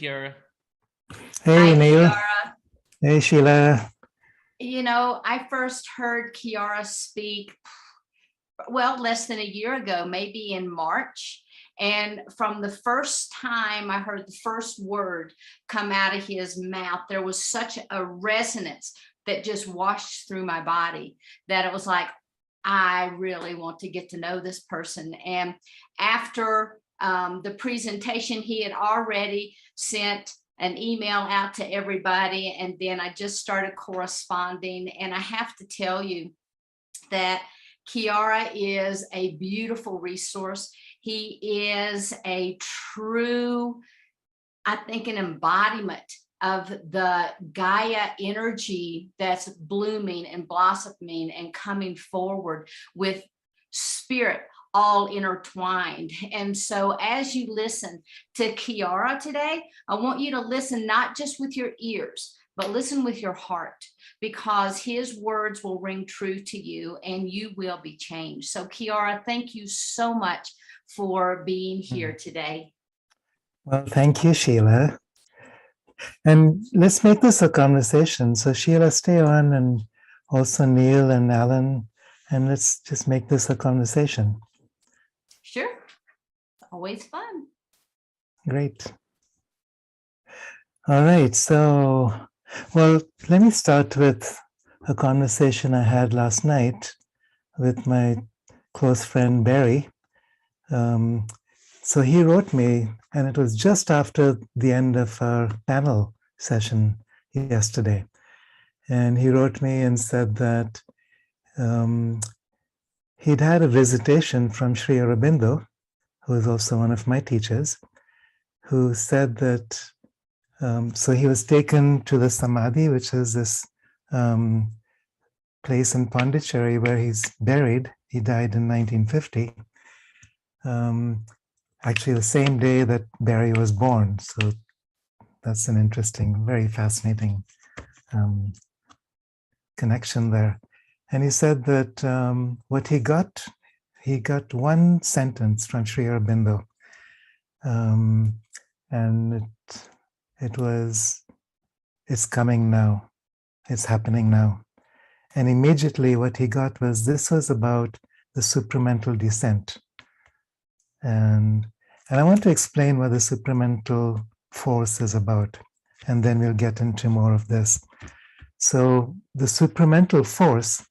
Kiara. Hey, Hi, Neil. Kiara. Hey, Sheila. You know, I first heard Kiara speak, well, less than a year ago, maybe in March. And from the first time I heard the first word come out of his mouth, there was such a resonance that just washed through my body that it was like, I really want to get to know this person. And after the presentation, he had already sent an email out to everybody. And then I just started corresponding. And I have to tell you that Kiara is a beautiful resource. He is a true, I think, an embodiment of the Gaia energy that's blooming and blossoming and coming forward with spirit all intertwined. And so as you listen to Kiara today, I want you to listen not just with your ears, but listen with your heart, because his words will ring true to you and you will be changed. So Kiara, thank you so much for being here today. Well, thank you, Sheila. And let's make this a conversation. So Sheila, stay on, and also Neil and Alan, and let's just make this a conversation. Sure. Always fun. Great. All right. So, well, let me start with a conversation I had last night with my close friend, Barry. So he wrote me, and it was just after the end of our panel session yesterday. And he wrote me and said that he'd had a visitation from Sri Aurobindo, who is also one of my teachers, who said that, so he was taken to the Samadhi, which is this place in Pondicherry where he's buried. He died in 1950. Actually, the same day that Barry was born. So that's an interesting, very fascinating connection there. And he said that what he got one sentence from Sri Aurobindo. And it was, it's coming now, it's happening now. And immediately what he got was, this was about the supramental descent. And I want to explain what the supramental force is about, and then we'll get into more of this. So the supramental force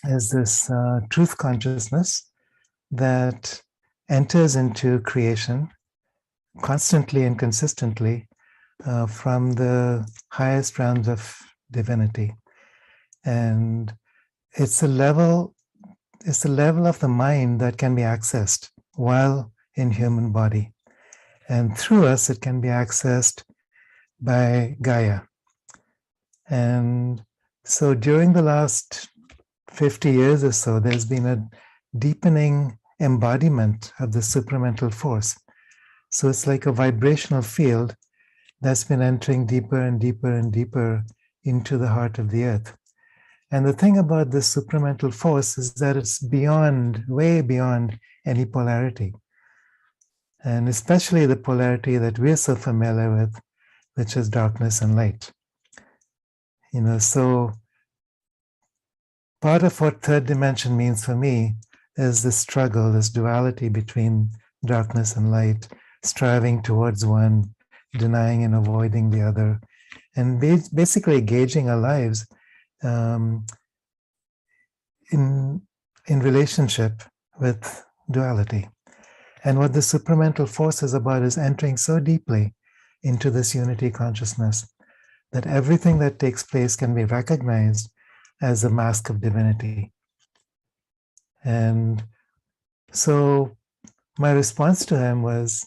is this truth consciousness that enters into creation constantly and consistently from the highest realms of divinity. And it's a level of the mind that can be accessed while in human body. And through us, it can be accessed by Gaia. And so during the last 50 years or so, there's been a deepening embodiment of the supramental force. So it's like a vibrational field that's been entering deeper and deeper and deeper into the heart of the earth. And the thing about this supramental force is that it's beyond, way beyond any polarity. And especially the polarity that we're so familiar with, which is darkness and light. You know, so part of what third dimension means for me is this struggle, this duality between darkness and light, striving towards one, denying and avoiding the other, and basically gauging our lives in relationship with duality. And what the supramental force is about is entering so deeply into this unity consciousness that everything that takes place can be recognized as a mask of divinity. And so my response to him was,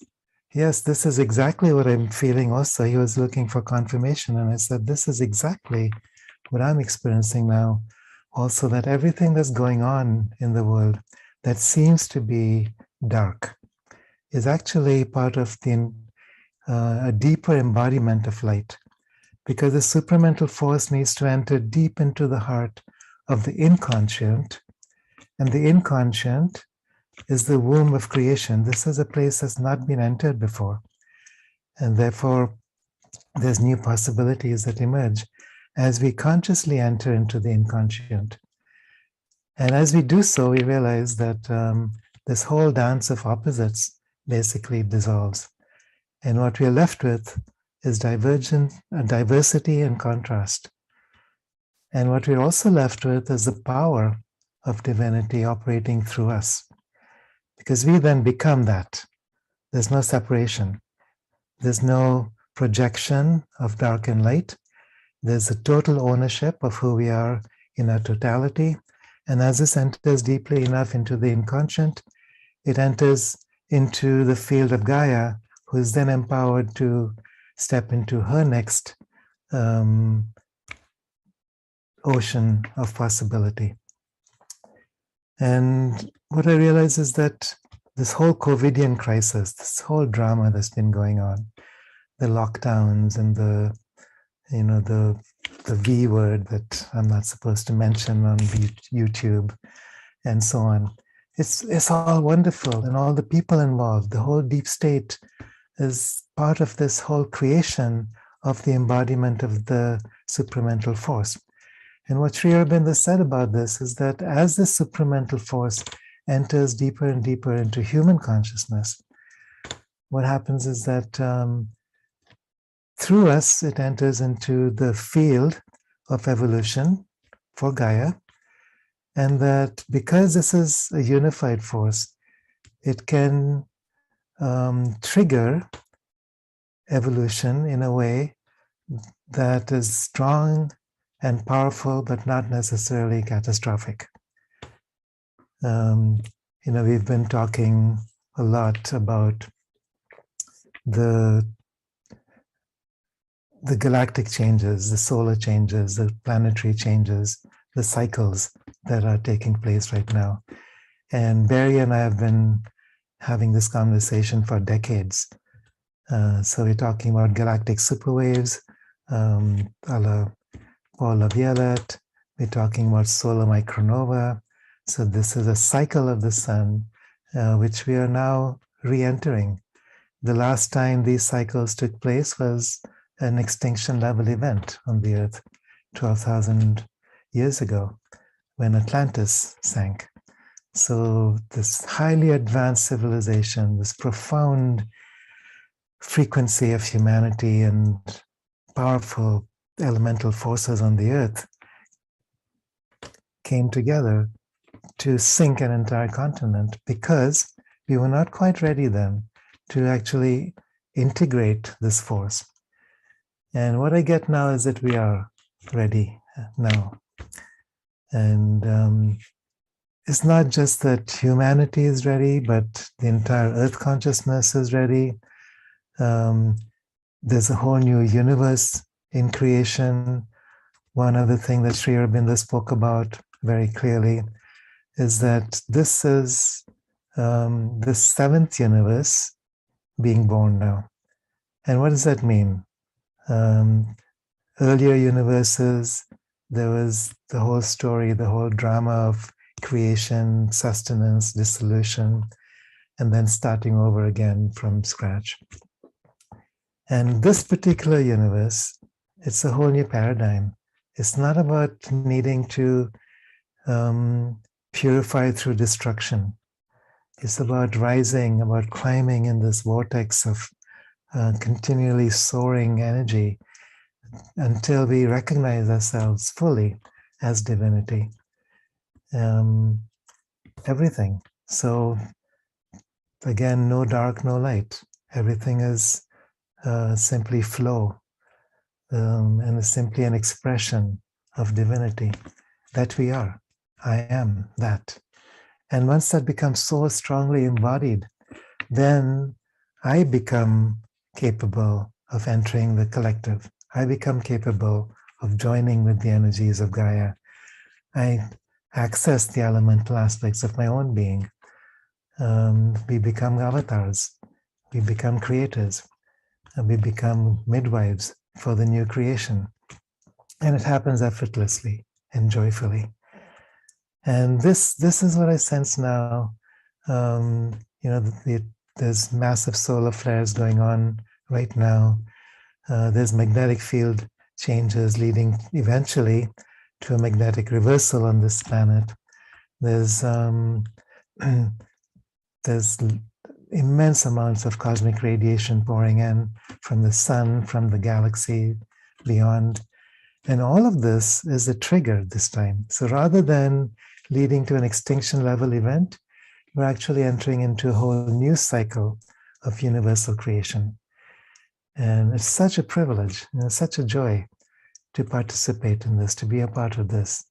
yes, this is exactly what I'm feeling also. He was looking for confirmation, and I said, this is exactly what I'm experiencing now. Also, that everything that's going on in the world that seems to be dark is actually part of a deeper embodiment of light, because the supramental force needs to enter deep into the heart of the inconscient, and the inconscient is the womb of creation. This is a place that's not been entered before. And therefore, there's new possibilities that emerge as we consciously enter into the inconscient. And as we do so, we realize that this whole dance of opposites basically dissolves. And what we're left with is diversity and contrast. And what we're also left with is the power of divinity operating through us. Because we then become that. There's no separation. There's no projection of dark and light. There's a total ownership of who we are in our totality. And as this enters deeply enough into the inconscient, it enters into the field of Gaia, who is then empowered to step into her next ocean of possibility. And what I realize is that this whole COVIDian crisis, this whole drama that's been going on, the lockdowns and the V word that I'm not supposed to mention on YouTube and so on. It's all wonderful, and all the people involved, the whole deep state is part of this whole creation of the embodiment of the supramental force. And what Sri Aurobindo said about this is that as this supramental force enters deeper and deeper into human consciousness, what happens is that through us, it enters into the field of evolution for Gaia, and that because this is a unified force, it can trigger evolution in a way that is strong and powerful, but not necessarily catastrophic. We've been talking a lot about the galactic changes, the solar changes, the planetary changes, the cycles that are taking place right now. And Barry and I have been having this conversation for decades. So we're talking about galactic superwaves, a la Paul Laviolette. We're talking about solar micronova. So this is a cycle of the sun, which we are now re-entering. The last time these cycles took place was an extinction level event on the Earth 12,000 years ago when Atlantis sank. So this highly advanced civilization, this profound frequency of humanity and powerful elemental forces on the Earth came together to sink an entire continent because we were not quite ready then to actually integrate this force. And what I get now is that we are ready now. And it's not just that humanity is ready, but the entire Earth consciousness is ready. There's a whole new universe in creation. One other thing that Sri Aurobindo spoke about very clearly is that this is the seventh universe being born now. And what does that mean? Earlier universes, there was the whole story, the whole drama of creation, sustenance, dissolution, and then starting over again from scratch. And this particular universe, it's a whole new paradigm. It's not about needing to purify through destruction. It's about rising, about climbing in this vortex of continually soaring energy until we recognize ourselves fully as divinity. Everything. So again, no dark, no light. Everything is simply flow and is simply an expression of divinity that we are. I am that. And once that becomes so strongly embodied, then I become capable of entering the collective. I become capable of joining with the energies of Gaia. I access the elemental aspects of my own being. We become avatars. We become creators. And we become midwives for the new creation. And it happens effortlessly and joyfully. And this is what I sense now. There's massive solar flares going on right now. There's magnetic field changes leading eventually to a magnetic reversal on this planet. There's there's immense amounts of cosmic radiation pouring in from the sun, from the galaxy, beyond. And all of this is a trigger this time. So rather than leading to an extinction level event, we're actually entering into a whole new cycle of universal creation. And it's such a privilege, such a joy to participate in this, to be a part of this,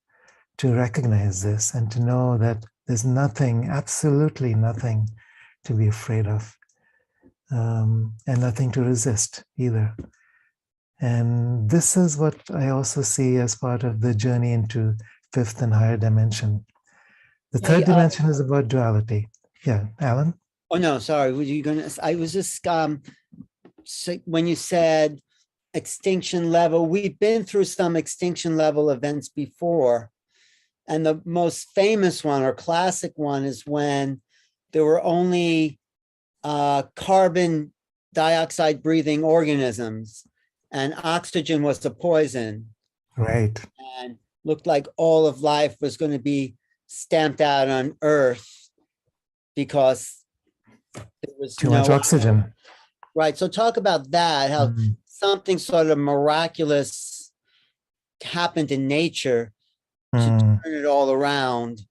to recognize this, and to know that there's nothing, absolutely nothing to be afraid of, and nothing to resist either. And this is what I also see as part of the journey into fifth and higher dimension. The third dimension is about duality. Yeah, Alan? Oh, no, sorry. Were you going to, I was just, when you said extinction level, we've been through some extinction level events before. And the most famous one or classic one is when there were only carbon dioxide breathing organisms and oxygen was the poison. Right. And looked like all of life was going to be stamped out on Earth because there was too much oxygen. Right. So talk about that, how something sort of miraculous happened in nature to turn it all around.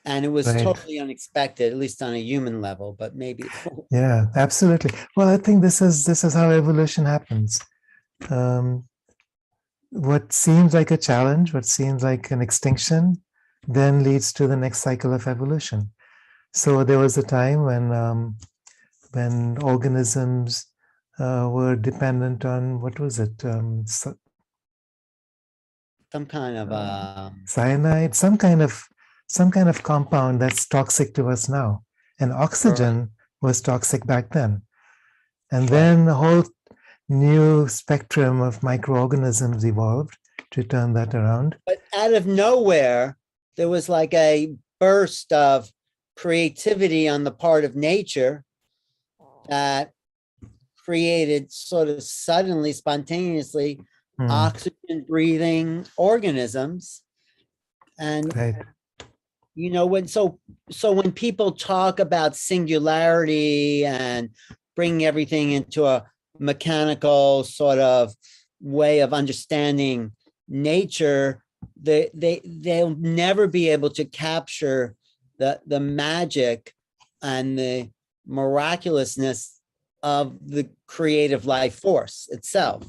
And it was totally unexpected, at least on a human level, but maybe. Yeah, absolutely. Well, I think this is how evolution happens. What seems like a challenge, what seems like an extinction, then leads to the next cycle of evolution. So there was a time when organisms were dependent on, what was it? Some kind of cyanide, some kind of compound that's toxic to us now. And oxygen was toxic back then. And then a whole new spectrum of microorganisms evolved to turn that around. But out of nowhere, there was like a burst of creativity on the part of nature that created sort of suddenly, spontaneously, oxygen breathing organisms. And you know, when so when people talk about singularity and bringing everything into a mechanical sort of way of understanding nature, they'll never be able to capture the magic and the miraculousness of the creative life force itself.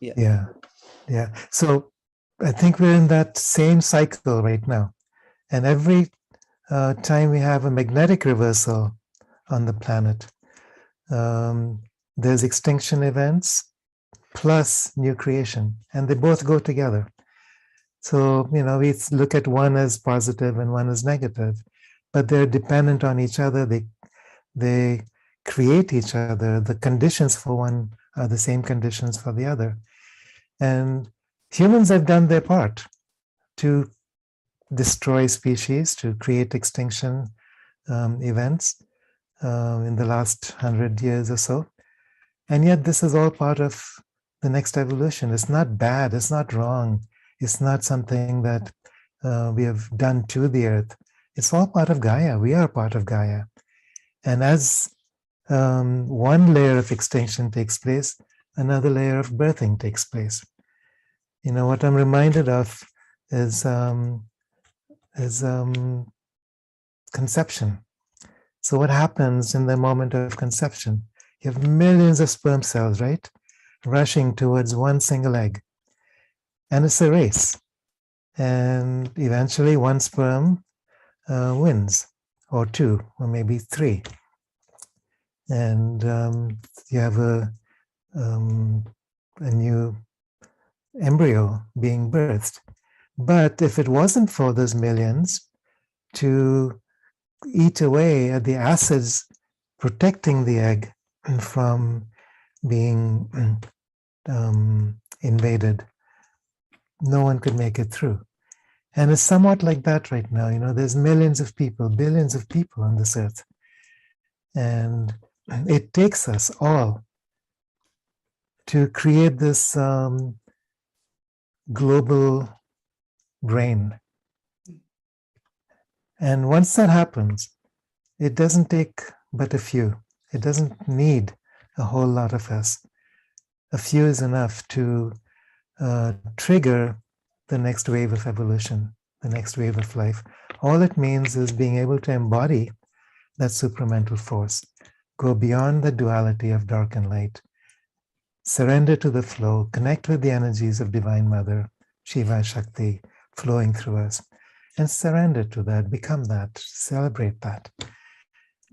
Yeah. So I think we're in that same cycle right now. And every time we have a magnetic reversal on the planet, there's extinction events plus new creation, and they both go together. So, we look at one as positive and one as negative, but they're dependent on each other. They create each other. The conditions for one are the same conditions for the other. And humans have done their part to destroy species, to create extinction events in the last 100 years or so. And yet this is all part of the next evolution. It's not bad, it's not wrong. It's not something that we have done to the earth. It's all part of Gaia. We are part of Gaia. And as one layer of extinction takes place, another layer of birthing takes place. What I'm reminded of is conception. So what happens in the moment of conception? You have millions of sperm cells, right? Rushing towards one single egg. And it's a race. And eventually one sperm wins, or two, or maybe three. And you have a new embryo being birthed. But if it wasn't for those millions to eat away at the acids protecting the egg from being invaded, no one could make it through. And it's somewhat like that right now. There's millions of people, billions of people on this earth. And it takes us all to create this global brain. And once that happens, it doesn't take but a few. It doesn't need a whole lot of us. A few is enough to trigger the next wave of evolution, the next wave of life. All it means is being able to embody that supramental force, go beyond the duality of dark and light, surrender to the flow, connect with the energies of Divine Mother, Shiva Shakti, flowing through us, and surrender to that, become that, celebrate that.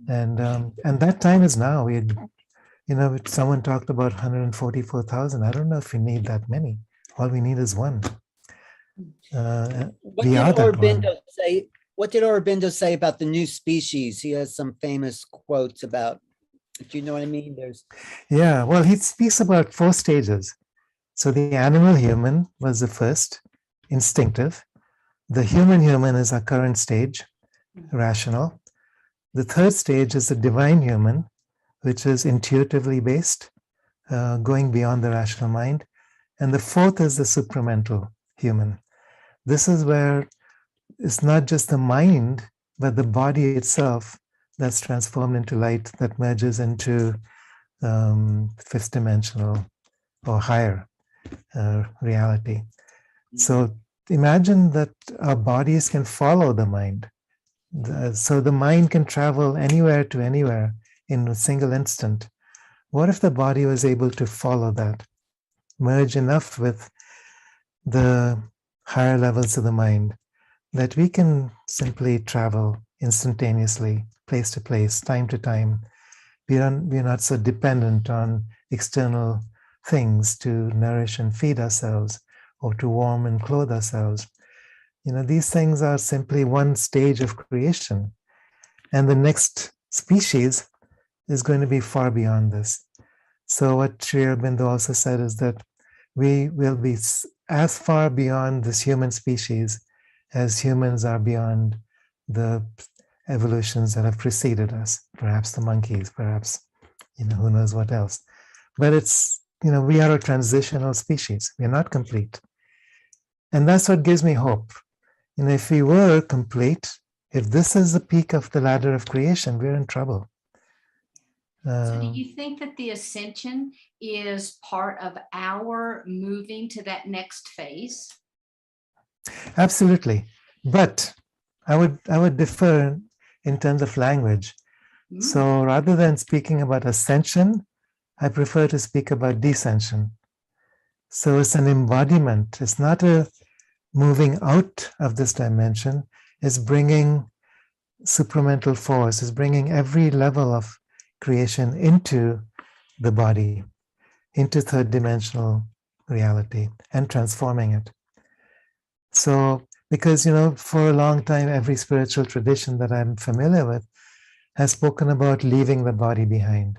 And that time is now. Someone talked about 144,000. I don't know if we need that many. All we need is one. What We did are that one. Aurobindo say? What did Aurobindo say about the new species? He has some famous quotes about. Do you know what I mean? Yeah, well, he speaks about 4 stages. So the animal human was the first, instinctive. The human is our current stage, rational. The third stage is the divine human, which is intuitively based, going beyond the rational mind. And the fourth is the supramental human. This is where it's not just the mind, but the body itself that's transformed into light that merges into fifth dimensional or higher reality. So imagine that our bodies can follow the mind. So the mind can travel anywhere to anywhere in a single instant. What if the body was able to follow that, merge enough with the higher levels of the mind that we can simply travel instantaneously, place to place, time to time. We're not so dependent on external things to nourish and feed ourselves or to warm and clothe ourselves. These things are simply one stage of creation. And the next species is going to be far beyond this. So what Sri Aurobindo also said is that we will be as far beyond this human species as humans are beyond the evolutions that have preceded us, perhaps the monkeys, perhaps, who knows what else. But it's, we are a transitional species. We're not complete. And that's what gives me hope. If we were complete, if this is the peak of the ladder of creation, we're in trouble. So do you think that the ascension is part of our moving to that next phase? Absolutely. But I would differ in terms of language. So rather than speaking about ascension, I prefer to speak about descension. So it's an embodiment. It's not a moving out of this dimension. It's bringing supramental force. It's bringing every level of creation into the body, into third dimensional reality, and transforming it. So, because, for a long time, every spiritual tradition that I'm familiar with has spoken about leaving the body behind,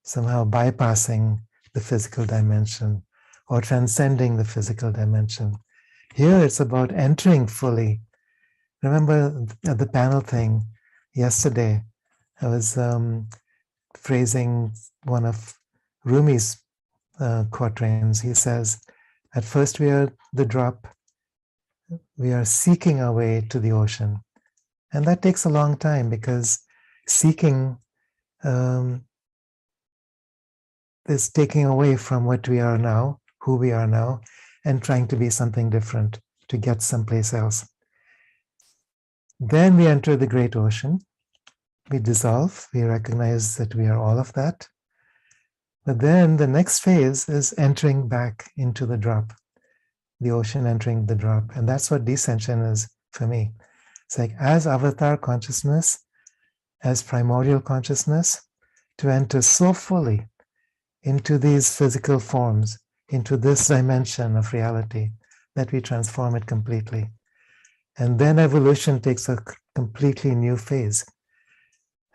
somehow bypassing the physical dimension or transcending the physical dimension. Here it's about entering fully. Remember at the panel thing yesterday, I was phrasing one of Rumi's quatrains. He says, at first we are the drop, we are seeking our way to the ocean. And that takes a long time because seeking is taking away from what we are now, who we are now, and trying to be something different to get someplace else. Then we enter the great ocean. We dissolve. We recognize that we are all of that. But then the next phase is entering back into the drop, the ocean entering the drop. And that's what descension is for me. It's like as avatar consciousness, as primordial consciousness, to enter so fully into these physical forms, into this dimension of reality, that we transform it completely. And then evolution takes a completely new phase.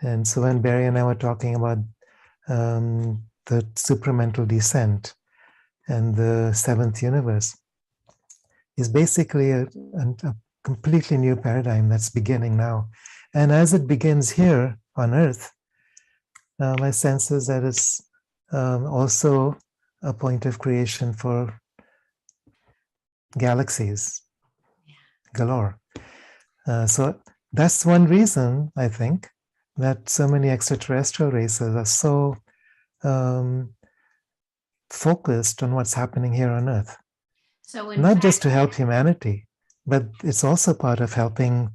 And so when Barry and I were talking about the supramental descent and the seventh universe, is basically a completely new paradigm that's beginning now. And as it begins here on Earth, my sense is that it's also a point of creation for galaxies galore. So that's one reason, I think, that so many extraterrestrial races are so focused on what's happening here on Earth. So in Not just fact, to help humanity, but it's also part of helping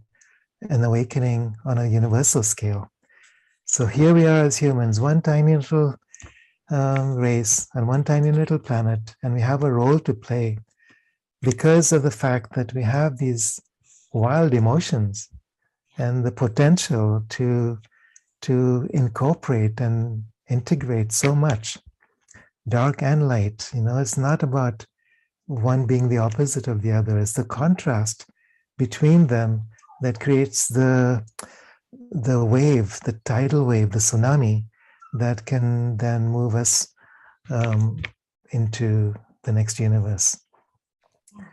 an awakening on a universal scale. So here we are as humans, one tiny little race and one tiny little planet, and we have a role to play because of the fact that we have these wild emotions and the potential to incorporate and integrate so much, dark and light. You know, it's not about one being the opposite of the other. It's the contrast between them that creates the wave, the tidal wave, the tsunami that can then move us into the next universe.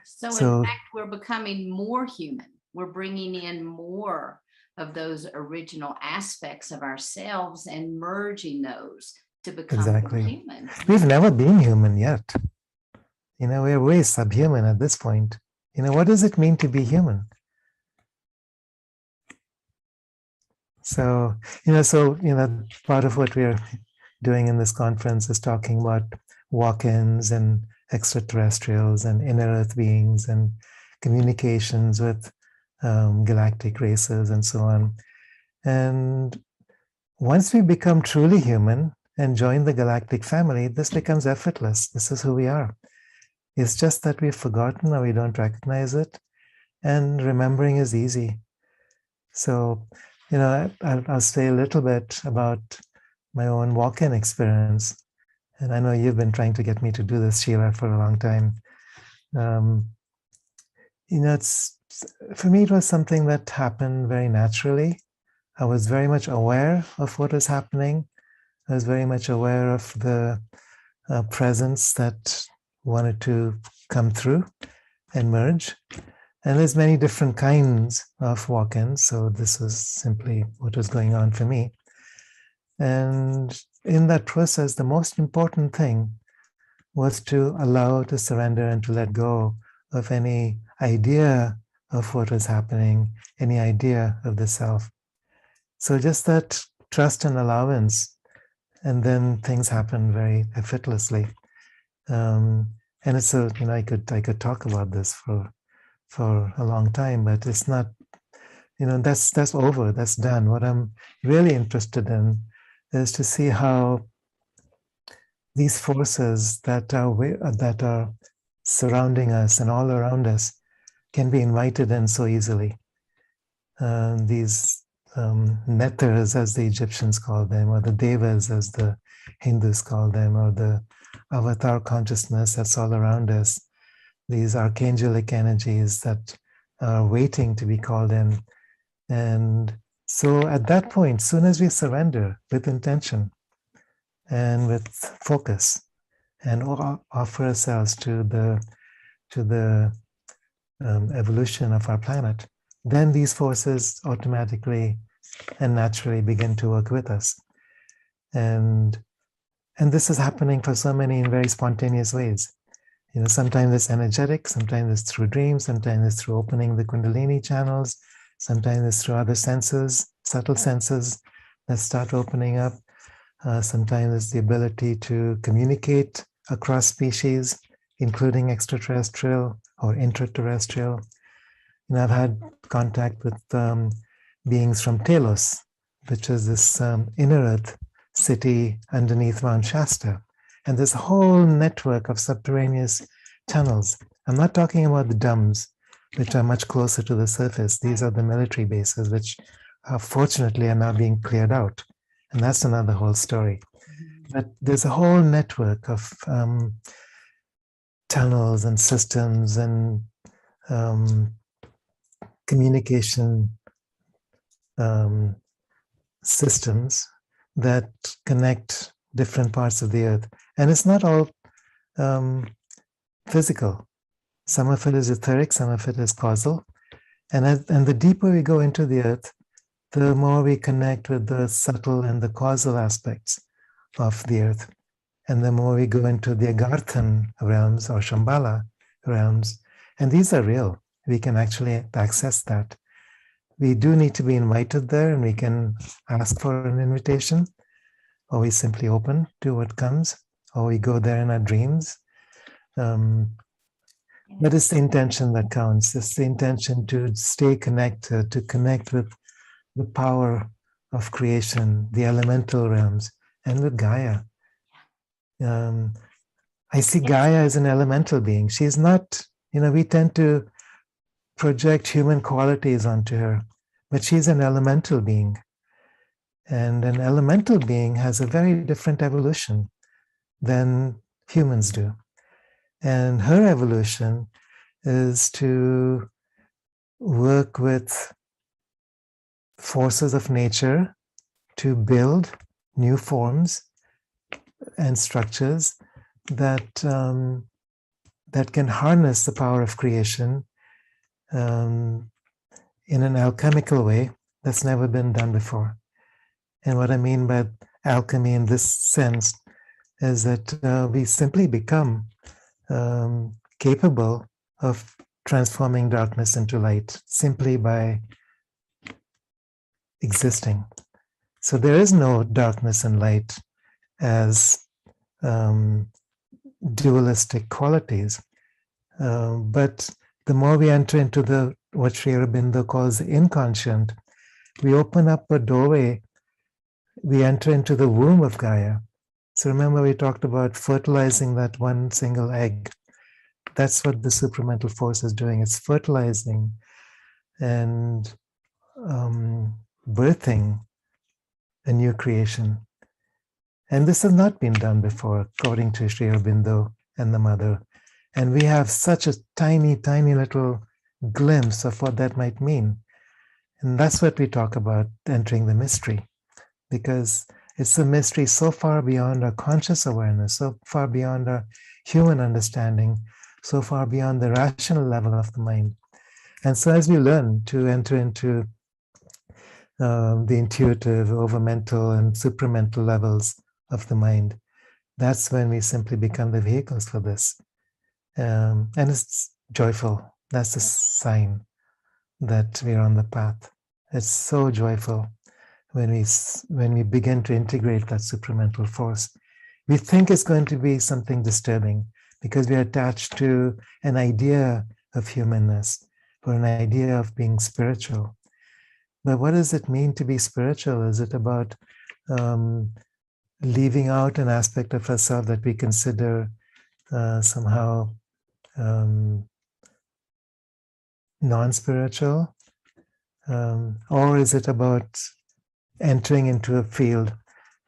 so in So fact, we're becoming more human. We're bringing in more of those original aspects of ourselves and merging those to become more exactly, human. we've never been human yet. You know, we're way subhuman at this point. You know, what does it mean to be human? So, part of what we're doing in this conference is talking about walk-ins and extraterrestrials and inner earth beings and communications with galactic races and so on. And once we become truly human and join the galactic family, this becomes effortless. This is who we are. It's just that we've forgotten or we don't recognize it. And remembering is easy. So, you know, I'll say a little bit about my own walk-in experience. And I know you've been trying to get me to do this, Sheila, for a long time. You know, for me, it was something that happened very naturally. I was very much aware of what was happening. I was very much aware of the presence that wanted to come through and merge. And there's many different kinds of walk-ins. So this was simply what was going on for me. And in that process, the most important thing was to allow, to surrender, and to let go of any idea of what was happening, any idea of the self. So just that trust and allowance, and then things happen very effortlessly. And it's a, you know, I could talk about this for a long time, but it's not, you know, that's over, that's done. What I'm really interested in is to see how these forces that are surrounding us and all around us can be invited in so easily. These nethers, as the Egyptians call them, or the devas, as the Hindus call them, or the avatar consciousness that's all around us, these archangelic energies that are waiting to be called in. And so at that point, soon as we surrender with intention and with focus and offer ourselves to the evolution of our planet, then these forces automatically and naturally begin to work with us. And this is happening for so many in very spontaneous ways. You know, sometimes it's energetic, sometimes it's through dreams, sometimes it's through opening the Kundalini channels, sometimes it's through other senses, subtle senses that start opening up. Sometimes it's the ability to communicate across species, including extraterrestrial or intraterrestrial. You know, I've had contact with beings from Telos, which is this inner earth city underneath Mount Shasta. And there's a whole network of subterraneous tunnels. I'm not talking about the DUMs, which are much closer to the surface. These are the military bases, which fortunately are now being cleared out. And that's another whole story. But there's a whole network of tunnels and systems and communication systems that connect different parts of the earth. And it's not all physical. Some of it is etheric, some of it is causal. And the deeper we go into the earth, the more we connect with the subtle and the causal aspects of the earth. And the more we go into the Agarthan realms or Shambhala realms, and these are real, we can actually access that. We do need to be invited there, and we can ask for an invitation, or we simply open to what comes, or we go there in our dreams. But it's the intention that counts. It's the intention to stay connected, to connect with the power of creation, the elemental realms, and with Gaia. I see Gaia as an elemental being. She's not, we tend to project human qualities onto her, but she's an elemental being. And an elemental being has a very different evolution than humans do. And her evolution is to work with forces of nature to build new forms and structures that that can harness the power of creation in an alchemical way that's never been done before. And what I mean by alchemy in this sense is that we simply become capable of transforming darkness into light simply by existing. So there is no darkness and light as dualistic qualities. But the more we enter into what Sri Aurobindo calls the inconscient, we open up a doorway, we enter into the womb of Gaia. So remember we talked about fertilizing that one single egg. That's what the supramental force is doing. It's fertilizing and birthing a new creation. And this has not been done before, according to Sri Aurobindo and the Mother. And we have such a tiny, tiny little glimpse of what that might mean. And that's what we talk about, entering the mystery, because it's a mystery so far beyond our conscious awareness, so far beyond our human understanding, so far beyond the rational level of the mind. And so as we learn to enter into the intuitive, overmental, and supramental levels of the mind, that's when we simply become the vehicles for this. And it's joyful. That's a sign that we're on the path. It's so joyful when we begin to integrate that supramental force. We think it's going to be something disturbing because we're attached to an idea of humanness or an idea of being spiritual. But what does it mean to be spiritual? Is it about leaving out an aspect of ourselves that we consider somehow non-spiritual? Or is it about entering into a field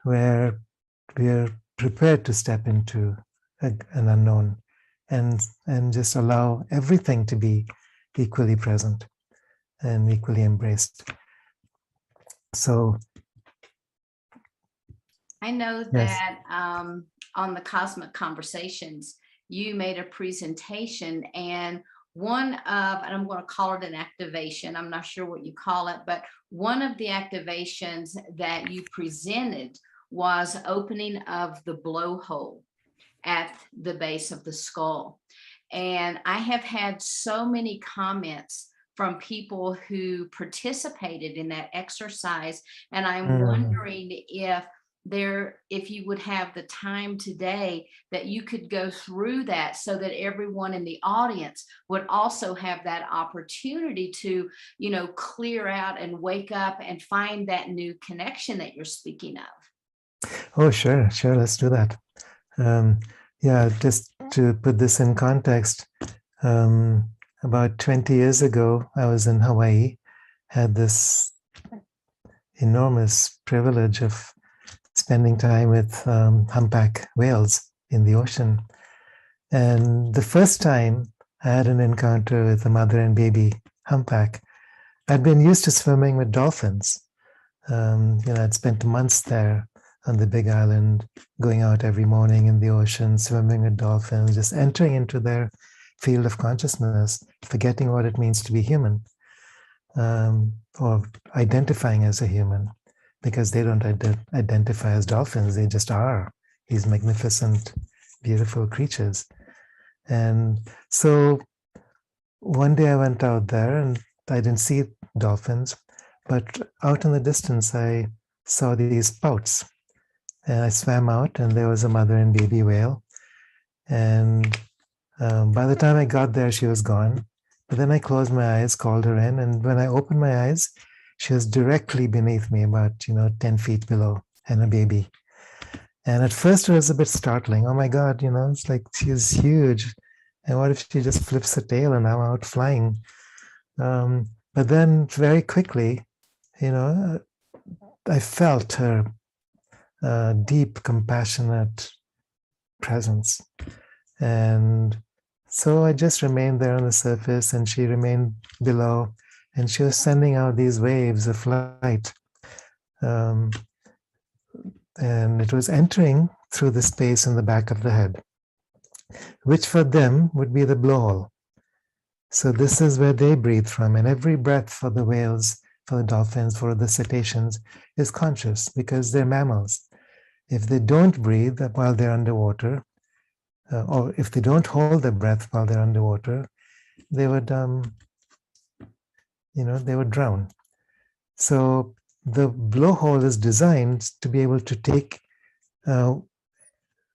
where we are prepared to step into an unknown and just allow everything to be equally present and equally embraced? So I know yes. that on the Cosmic Conversations, you made a presentation, and and I'm going to call it an activation, I'm not sure what you call it, but one of the activations that you presented was opening of the blowhole at the base of the skull. And I have had so many comments from people who participated in that exercise, and I'm wondering if you would have the time today that you could go through that so that everyone in the audience would also have that opportunity to, clear out and wake up and find that new connection that you're speaking of. Oh, sure, let's do that. Yeah, just to put this in context, about 20 years ago, I was in Hawaii, had this enormous privilege of spending time with humpback whales in the ocean. And the first time I had an encounter with a mother and baby humpback, I'd been used to swimming with dolphins. I'd spent months there on the Big Island, going out every morning in the ocean, swimming with dolphins, just entering into their field of consciousness, forgetting what it means to be human. or identifying as a human, because they don't identify as dolphins, they just are these magnificent, beautiful creatures. And so one day I went out there and I didn't see dolphins, but out in the distance I saw these spouts. And I swam out and there was a mother and baby whale. And by the time I got there, she was gone. But then I closed my eyes, called her in, and when I opened my eyes, she was directly beneath me, about 10 feet below, and a baby. And at first it was a bit startling. Oh my God, it's like she's huge. And what if she just flips her tail and I'm out flying? But then very quickly, I felt her deep, compassionate presence. And so I just remained there on the surface and she remained below, and she was sending out these waves of light. And it was entering through the space in the back of the head, which for them would be the blowhole. So this is where they breathe from, and every breath for the whales, for the dolphins, for the cetaceans is conscious because they're mammals. If they don't breathe while they're underwater, or if they don't hold their breath while they're underwater, they would, they would drown. So the blowhole is designed to be able to take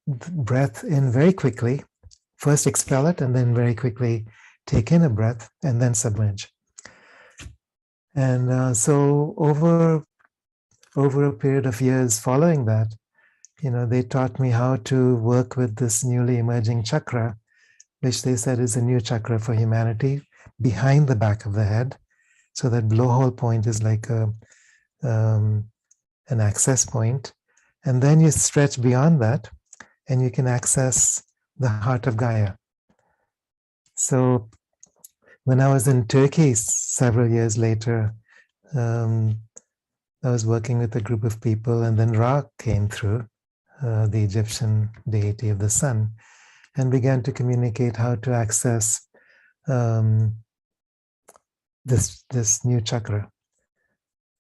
breath in very quickly, first expel it, and then very quickly take in a breath and then submerge. And so over a period of years following that, they taught me how to work with this newly emerging chakra, which they said is a new chakra for humanity, behind the back of the head. So that blowhole point is like an access point. And then you stretch beyond that, and you can access the heart of Gaia. So when I was in Turkey several years later, I was working with a group of people, and then Ra came through, the Egyptian deity of the sun, and began to communicate how to access this new chakra.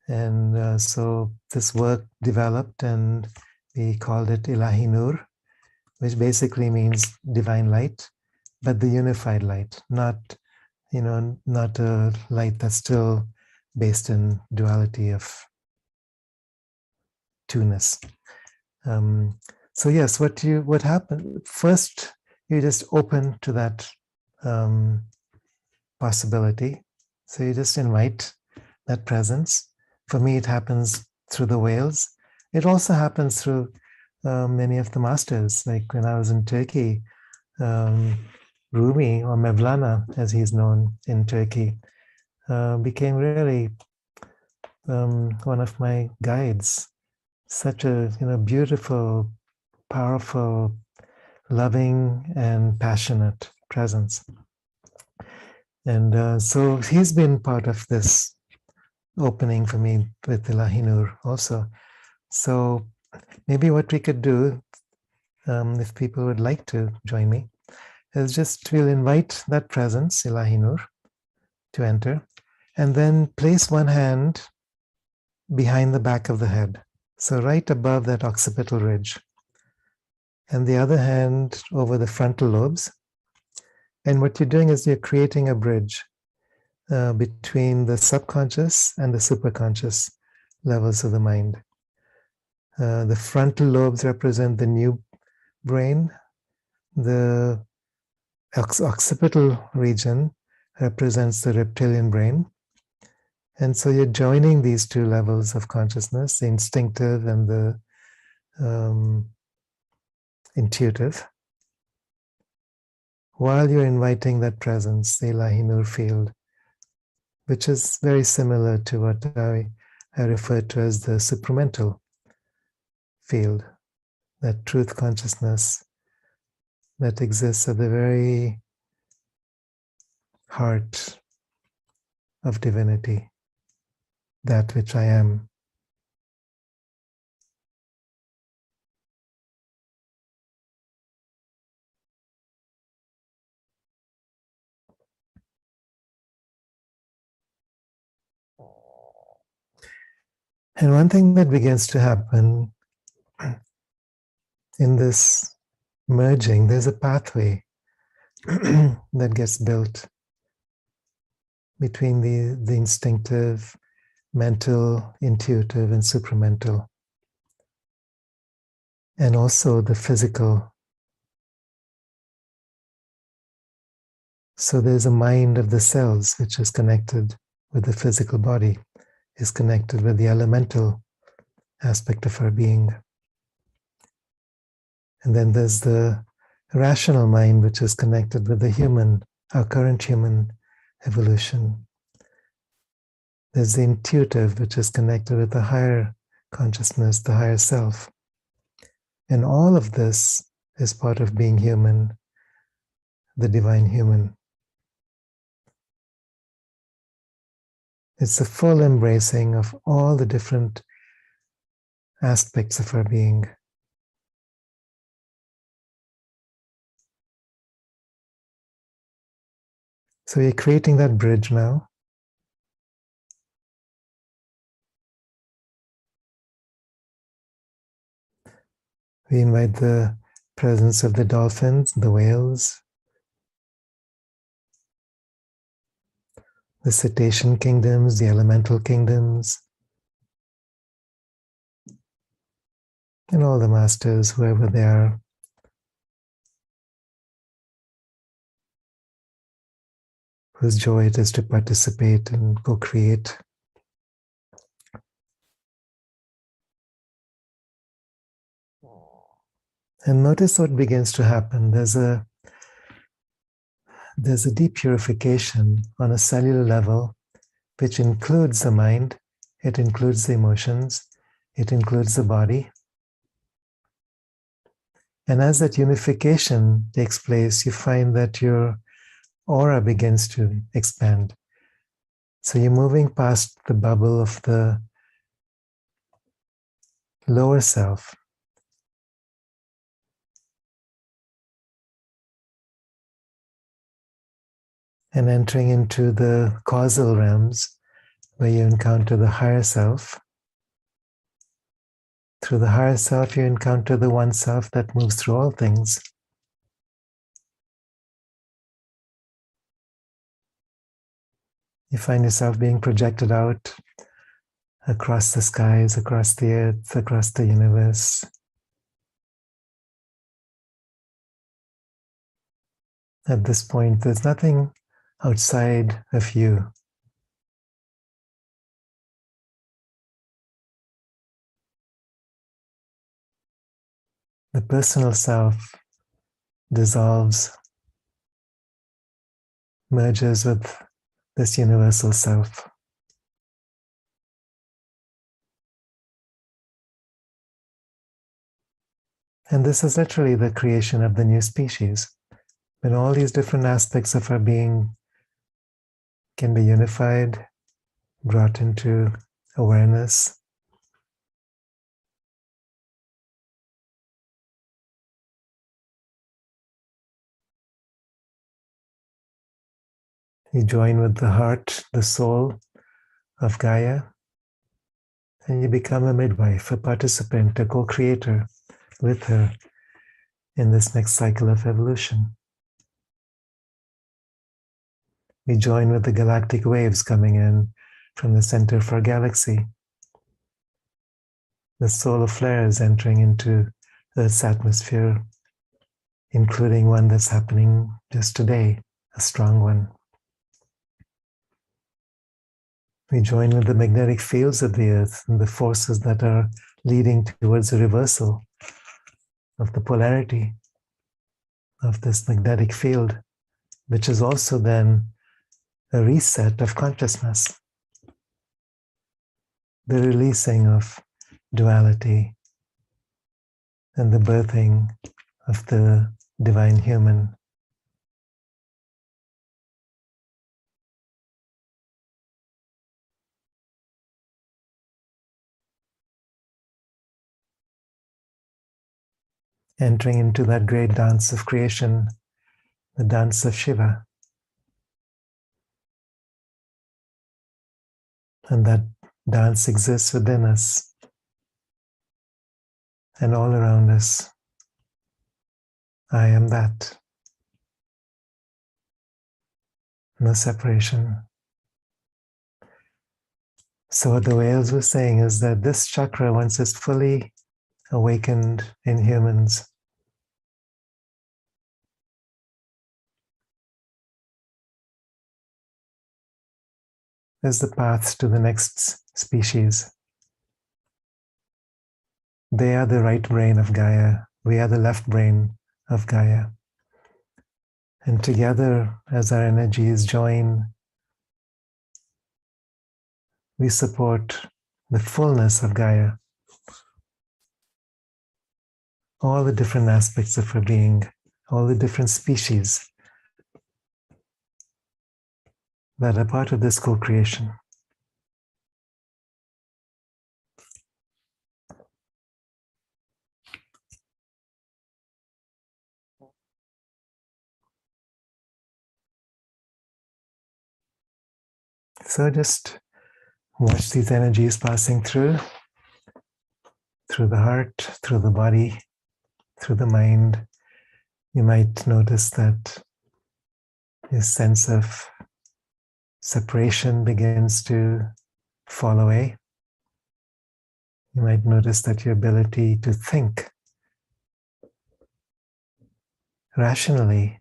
And so this work developed, and we called it Ilahi Nur, which basically means divine light, but the unified light, not a light that's still based in duality of two-ness. So yes, what happened first, you just open to that possibility. So you just invite that presence. For me, it happens through the whales. It also happens through many of the masters. Like when I was in Turkey, Rumi, or Mevlana, as he's known in Turkey, became really one of my guides. Such a beautiful, powerful, loving, and passionate presence. And so he's been part of this opening for me with Ilahi Nur also. So maybe what we could do, if people would like to join me, is just we'll invite that presence, Ilahi Nur, to enter, and then place one hand behind the back of the head. So right above that occipital ridge, and the other hand over the frontal lobes. And what you're doing is you're creating a bridge between the subconscious and the superconscious levels of the mind. The frontal lobes represent the new brain. The occipital region represents the reptilian brain. And so you're joining these two levels of consciousness, the instinctive and the intuitive, while you're inviting that presence, the Ilahi Nur field, which is very similar to what I refer to as the supramental field, that truth consciousness that exists at the very heart of divinity, that which I am. And one thing that begins to happen in this merging, there's a pathway that gets built between the instinctive, mental, intuitive, and supramental, and also the physical. So there's a mind of the cells, which is connected with the physical body, is connected with the elemental aspect of our being. And then there's the rational mind, which is connected with the human, our current human evolution. There's the intuitive, which is connected with the higher consciousness, the higher self. And all of this is part of being human, the divine human. It's a full embracing of all the different aspects of our being. So we're creating that bridge now. We invite the presence of the dolphins, the whales, the cetacean kingdoms, the elemental kingdoms, and all the masters, whoever they are, whose joy it is to participate and co-create. And notice what begins to happen. There's a deep purification on a cellular level, which includes the mind, it includes the emotions, it includes the body. And as that unification takes place, you find that your aura begins to expand. So you're moving past the bubble of the lower self. And entering into the causal realms where you encounter the higher self. Through the higher self, you encounter the one self that moves through all things. You find yourself being projected out across the skies, across the earth, across the universe. At this point, there's nothing outside of you. The personal self dissolves, merges with this universal self. And this is literally the creation of the new species. When all these different aspects of our being can be unified, brought into awareness, you join with the heart, the soul of Gaia, and you become a midwife, a participant, a co-creator with her in this next cycle of evolution. We join with the galactic waves coming in from the center of our galaxy. The solar flares entering into Earth's atmosphere, including one that's happening just today, a strong one. We join with the magnetic fields of the Earth and the forces that are leading towards a reversal of the polarity of this magnetic field, which is also then a reset of consciousness, the releasing of duality and the birthing of the divine human. Entering into that great dance of creation, the dance of Shiva. And that Dance exists within us and all around us. I am that. No separation. So what the whales were saying is that this chakra, once it's fully awakened in humans, is the path to the next species. They are the right brain of Gaia. We are the left brain of Gaia. And together, as our energies join, we support the fullness of Gaia. All the different aspects of her being, all the different species that are part of this co-creation. So just watch these energies passing through the heart, through the body, through the mind. You might notice that this sense of separation begins to fall away. You might notice that your ability to think rationally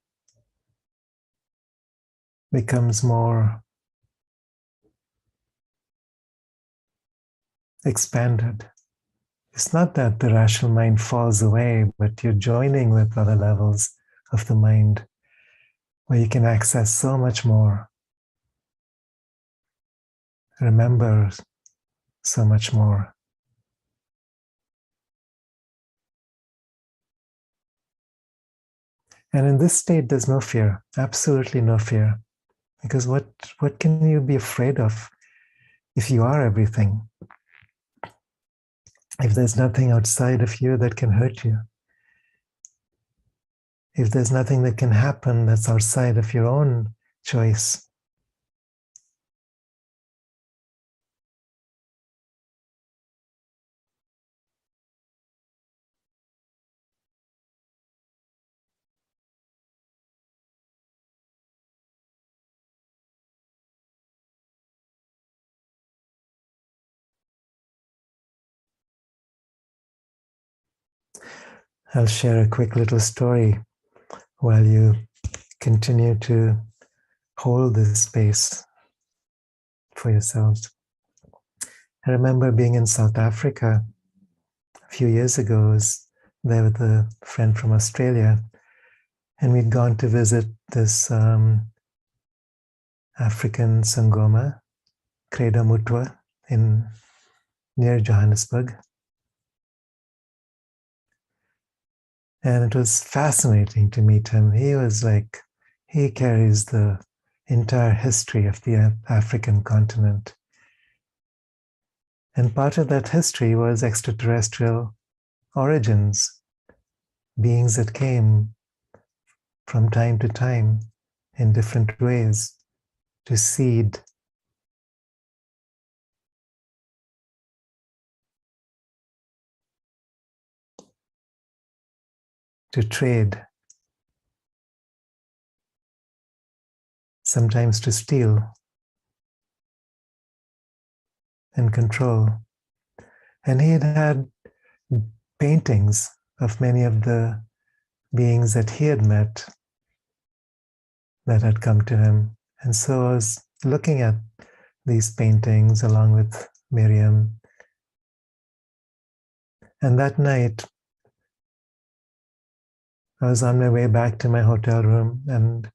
becomes more expanded. It's not that the rational mind falls away, but you're joining with other levels of the mind where you can access so much more, remember so much more. And in this state, there's no fear, absolutely no fear. Because what can you be afraid of if you are everything? If there's nothing outside of you that can hurt you, if there's nothing that can happen that's outside of your own choice, I'll share a quick little story while you continue to hold this space for yourselves. I remember being in South Africa a few years ago. I was there with a friend from Australia, and we'd gone to visit this African Sangoma, Credo Mutwa, near Johannesburg. And it was fascinating to meet him. He carries the entire history of the African continent. And part of that history was extraterrestrial origins, beings that came from time to time in different ways to seed, to trade, sometimes to steal and control. And he had paintings of many of the beings that he had met that had come to him. And so I was looking at these paintings along with Miriam. And that night, I was on my way back to my hotel room, and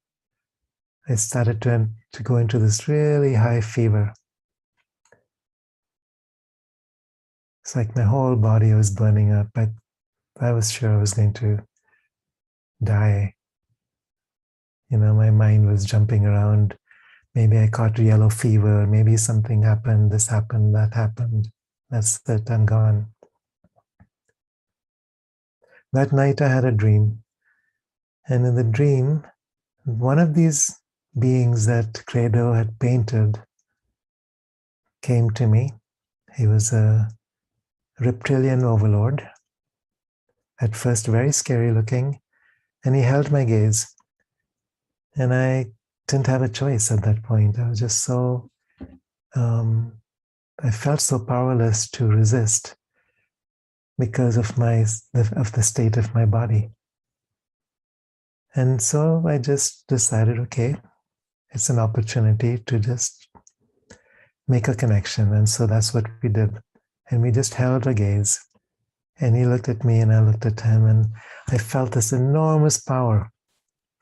I started to go into this really high fever. It's like my whole body was burning up. I was sure I was going to die. My mind was jumping around. Maybe I caught yellow fever. Maybe something happened. This happened, that happened. That's it, I'm gone. That night I had a dream. And in the dream, one of these beings that Credo had painted came to me. He was a reptilian overlord, at first very scary looking, and he held my gaze. And I didn't have a choice at that point. I was just so, I felt so powerless to resist because of the state of my body. And so I just decided, okay, it's an opportunity to just make a connection. And so that's what we did. And we just held our gaze. And he looked at me and I looked at him, and I felt this enormous power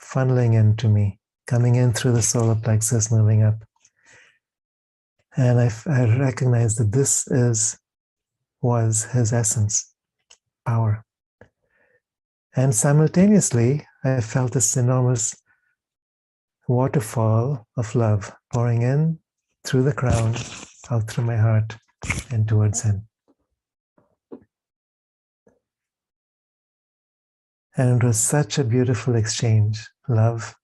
funneling into me, coming in through the solar plexus, moving up. And I recognized that this was his essence, power. And simultaneously, I felt this enormous waterfall of love pouring in through the crown, out through my heart, and towards him. And it was such a beautiful exchange, love,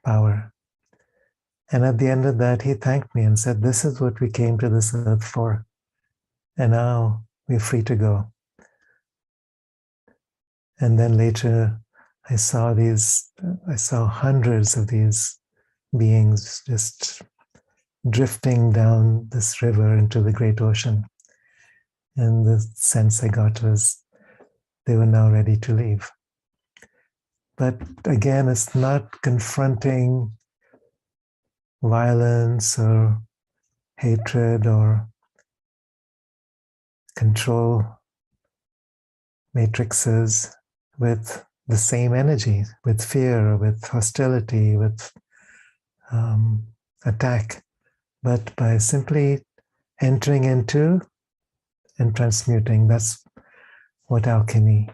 power. And at the end of that, he thanked me and said, this is what we came to this earth for. And now we're free to go. And then later, I saw hundreds of these beings just drifting down this river into the great ocean. And the sense I got was they were now ready to leave. But again, it's not confronting violence or hatred or control matrices with the same energy, with fear, with hostility, with attack, but by simply entering into and transmuting. That's what alchemy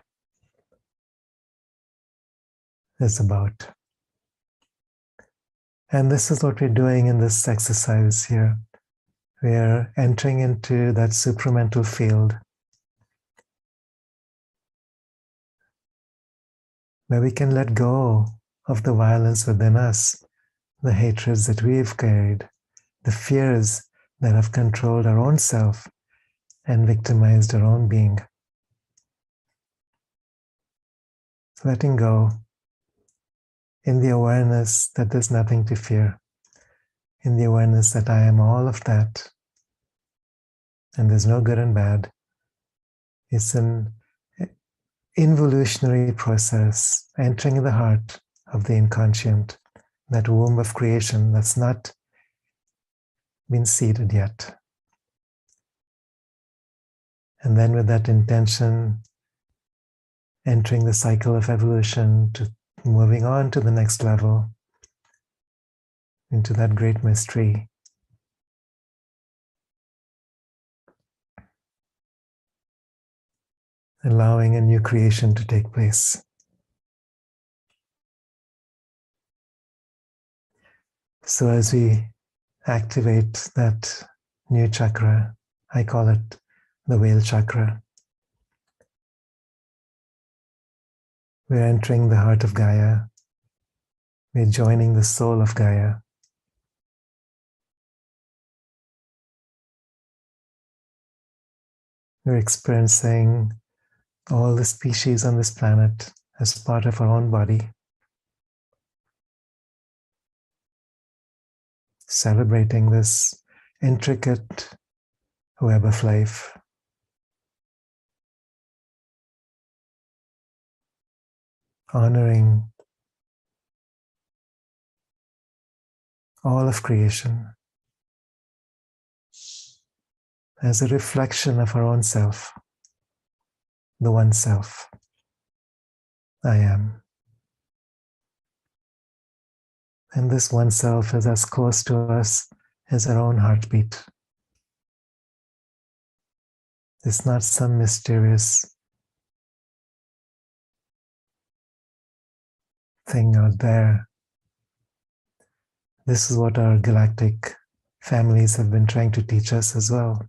is about. And this is what we're doing in this exercise here. We are entering into that supramental field where we can let go of the violence within us, the hatreds that we've carried, the fears that have controlled our own self and victimized our own being. So letting go in the awareness that there's nothing to fear, in the awareness that I am all of that, and there's no good and bad. It's an involutionary process, entering the heart of the inconscient, that womb of creation that's not been seeded yet. And then with that intention, entering the cycle of evolution, to moving on to the next level, into that great mystery. Allowing a new creation to take place. So as we activate that new chakra, I call it the whale chakra. We're entering the heart of Gaia. We're joining the soul of Gaia. We're experiencing all the species on this planet as part of our own body. Celebrating this intricate web of life. Honoring all of creation as a reflection of our own self, the one self, I am. And this one self is as close to us as our own heartbeat. It's not some mysterious thing out there. This is what our galactic families have been trying to teach us as well.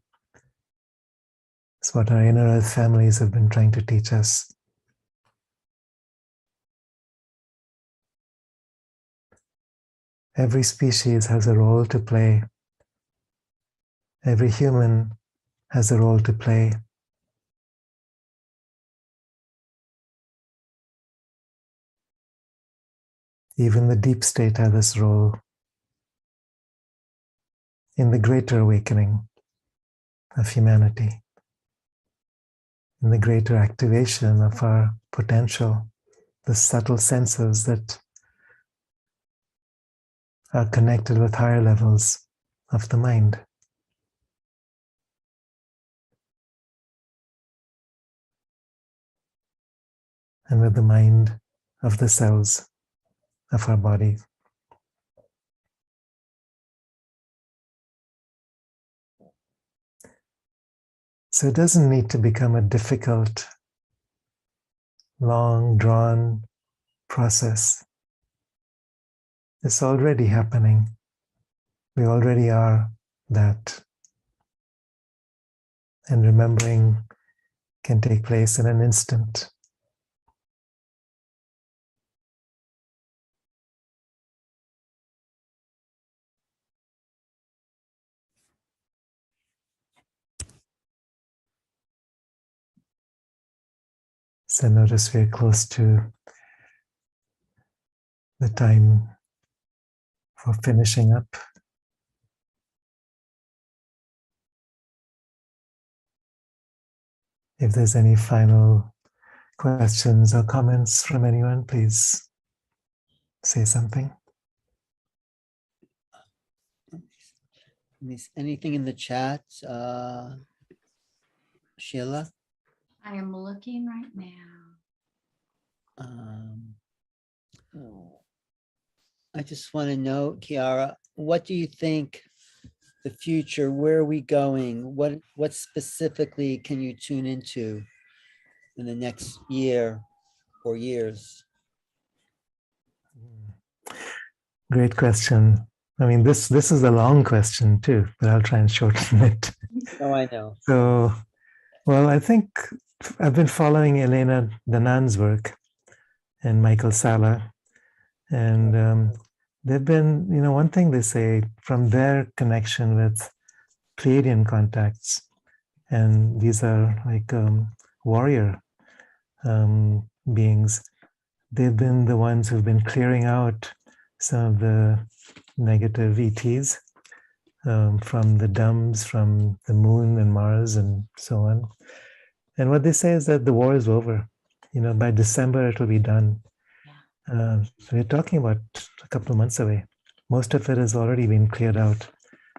It's what our inner earth families have been trying to teach us. Every species has a role to play. Every human has a role to play. Even the deep state has this role in the greater awakening of humanity, in the greater activation of our potential, the subtle senses that are connected with higher levels of the mind. And with the mind of the cells of our body. So it doesn't need to become a difficult, long, drawn process. It's already happening. We already are that. And remembering can take place in an instant. So notice we're close to the time for finishing up. If there's any final questions or comments from anyone, please say something. Anything in the chat, Sheila? I am looking right now. I just want to know, Kiara, what do you think the future, where are we going? What specifically can you tune into in the next year or years? Great question. I mean, this is a long question too, but I'll try and shorten it. Oh, I know. So, well, I think I've been following Elena Danan's work and Michael Sala, and they've been, one thing they say from their connection with Pleiadian contacts, and these are like warrior beings. They've been the ones who've been clearing out some of the negative ETs from the DUMBs, from the moon and Mars and so on. And what they say is that the war is over. By December, it'll be done. So we're talking about a couple of months away. Most of it has already been cleared out.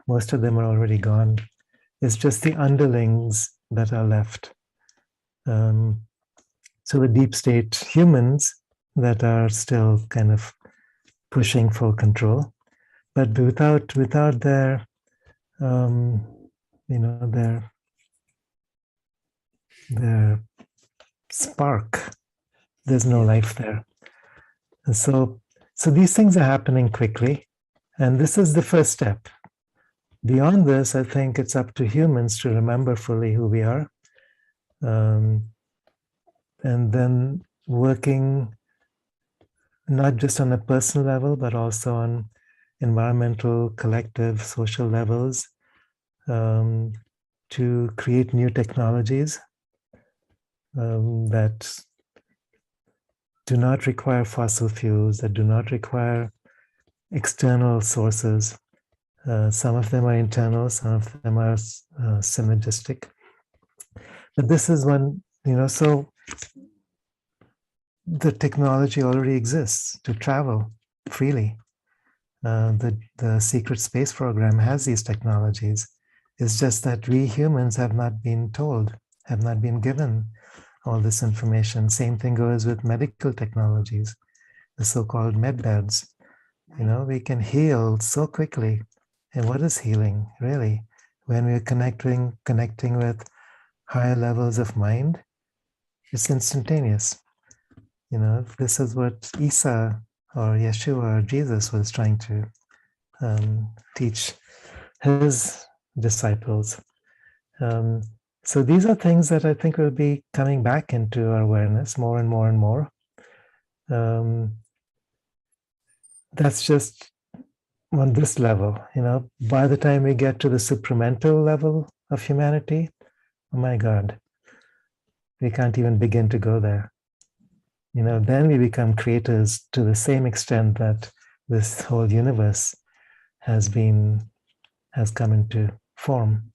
Most of them are already gone. It's just the underlings that are left. So the deep state humans that are still kind of pushing for control, but without their, their spark, there's no life there. And so these things are happening quickly, and this is the first step. Beyond this, I think it's up to humans to remember fully who we are, and then working not just on a personal level, but also on environmental, collective, social levels, to create new technologies that do not require fossil fuels, that do not require external sources. Some of them are internal, some of them are synergistic. But this is one, so the technology already exists to travel freely. The secret space program has these technologies. It's just that we humans have not been told, have not been given all this information. Same thing goes with medical technologies, the so-called med beds. We can heal so quickly. And what is healing, really? When we're connecting with higher levels of mind, it's instantaneous. This is what Isa or Yeshua or Jesus was trying to teach his disciples. So these are things that I think will be coming back into our awareness more and more and more. That's just on this level. By the time we get to the supramental level of humanity, oh my God, we can't even begin to go there. Then we become creators to the same extent that this whole universe has come into form.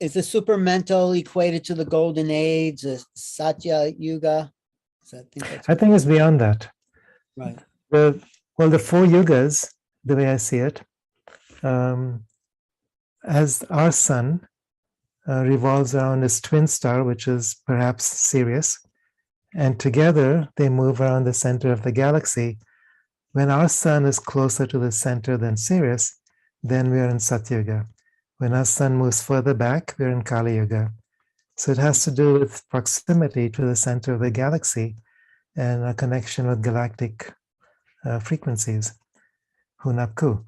Is the supermental equated to the golden age, the Satya Yuga? I think it's beyond that. Right. The 4 yugas, the way I see it, as our sun revolves around its twin star, which is perhaps Sirius, and together they move around the center of the galaxy. When our sun is closer to the center than Sirius, then we are in Satyuga. When our sun moves further back, we're in Kali Yuga. So it has to do with proximity to the center of the galaxy and a connection with galactic frequencies, Hunapku.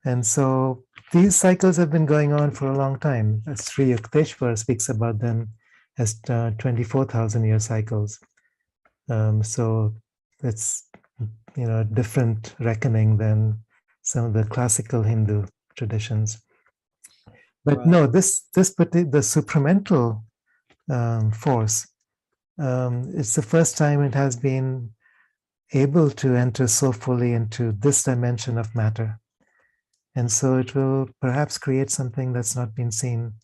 And so these cycles have been going on for a long time. Sri Yukteswar speaks about them as 24,000 year cycles. So it's a different reckoning than some of the classical Hindu traditions. But Right. no, the supramental force, it's the first time it has been able to enter so fully into this dimension of matter. And so it will perhaps create something that's not been seen.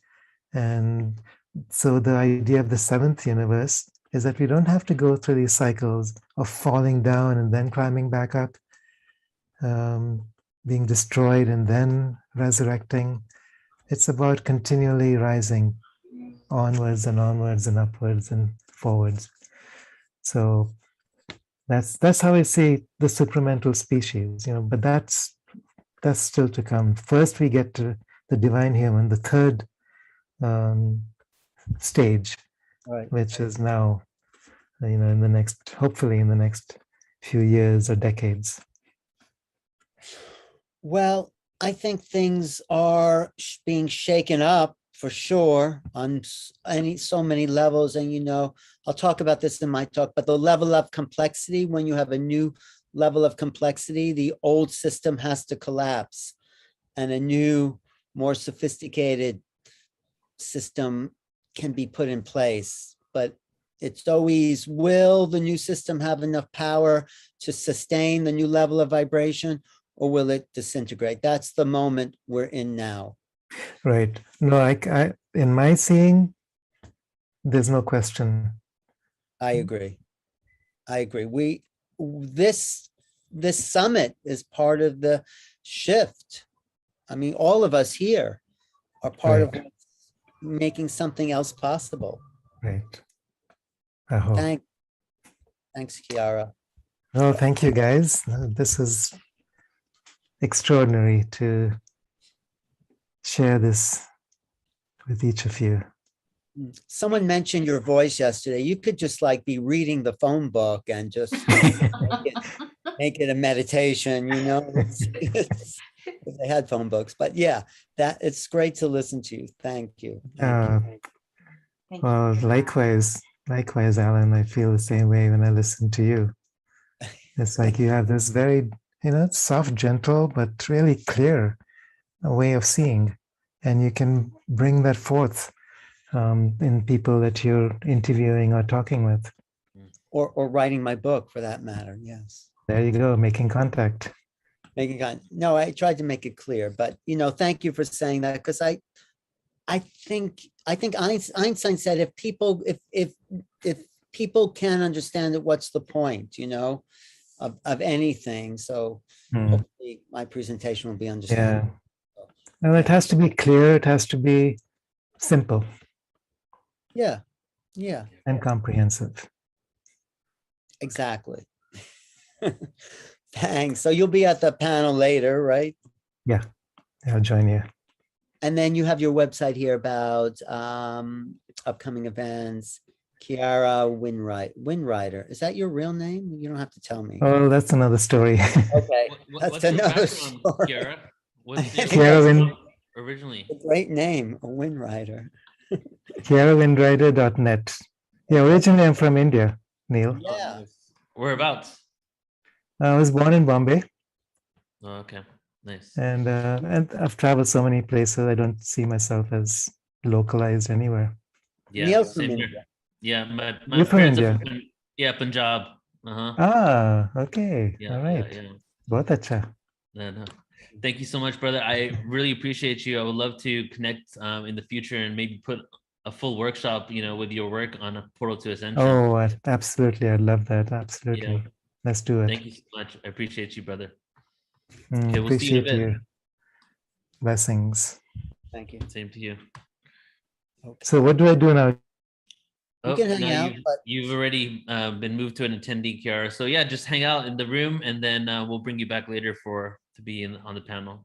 And so the idea of the seventh universe is that we don't have to go through these cycles of falling down and then climbing back up, being destroyed and then resurrecting. It's about continually rising onwards and onwards and upwards and forwards. So that's how I see the supramental species, but that's still to come. First, we get to the divine human, the third stage, Right. which is now, hopefully in the next few years or decades. Well, I think things are being shaken up for sure on so many levels. And, I'll talk about this in my talk, but the level of complexity, when you have a new level of complexity, the old system has to collapse and a new, more sophisticated system can be put in place. But it's always, will the new system have enough power to sustain the new level of vibration, or will it disintegrate? That's the moment we're in now. Right. No, I in my seeing, there's no question. I agree. This summit is part of the shift. I mean, all of us here are part of making something else possible. Right. I hope. Thanks, Kiara. Oh, thank you, guys. This is extraordinary to share this with each of you. Someone mentioned your voice yesterday. You could just be reading the phone book and just make it a meditation, if they had phone books. But yeah, it's great to listen to you. Thank you. Well, likewise, Alan, I feel the same way when I listen to you. It's like you have this very, soft, gentle, but really clear way of seeing. And you can bring that forth in people that you're interviewing or talking with. Or writing my book, for that matter. Yes. There you go, making contact. No, I tried to make it clear, but thank you for saying that, because I think Einstein said if people can understand it, what's the point, of anything? So hopefully my presentation will be understood. Yeah. Well, it has to be clear. It has to be simple. Yeah. And comprehensive. Exactly. Thanks. So you'll be at the panel later, right? Yeah, I'll join you. And then you have your website here about upcoming events. Kiara Windrider. Is that your real name? You don't have to tell me. Oh, that's another story. Okay. What's your background, Kiara? Kiara originally? A great name, a Windrider. KiaraWindrider.net. Yeah, originally I'm from India, Neil. Yeah. Whereabouts? I was born in Bombay. Oh, okay, nice. And I've traveled so many places. I don't see myself as localized anywhere. Yeah, Neil's from same here. India. Yeah, my You're from parents are India? from Punjab. Uh-huh. Ah, okay. Yeah, All yeah, right. yeah. Bahut acha. No. Thank you so much, brother. I really appreciate you. I would love to connect in the future and maybe put a full workshop, with your work on a portal to ascension. Oh, absolutely. I love that. Absolutely. Yeah. Let's do it. Thank you so much. I appreciate you, brother. Okay, we'll see you in a Appreciate bit. your blessings. Thank you. Same to you. Okay. So what do I do now? You can hang now out, but you've already been moved to an attendee, Kiara. So yeah, just hang out in the room, and then we'll bring you back later to be on the panel.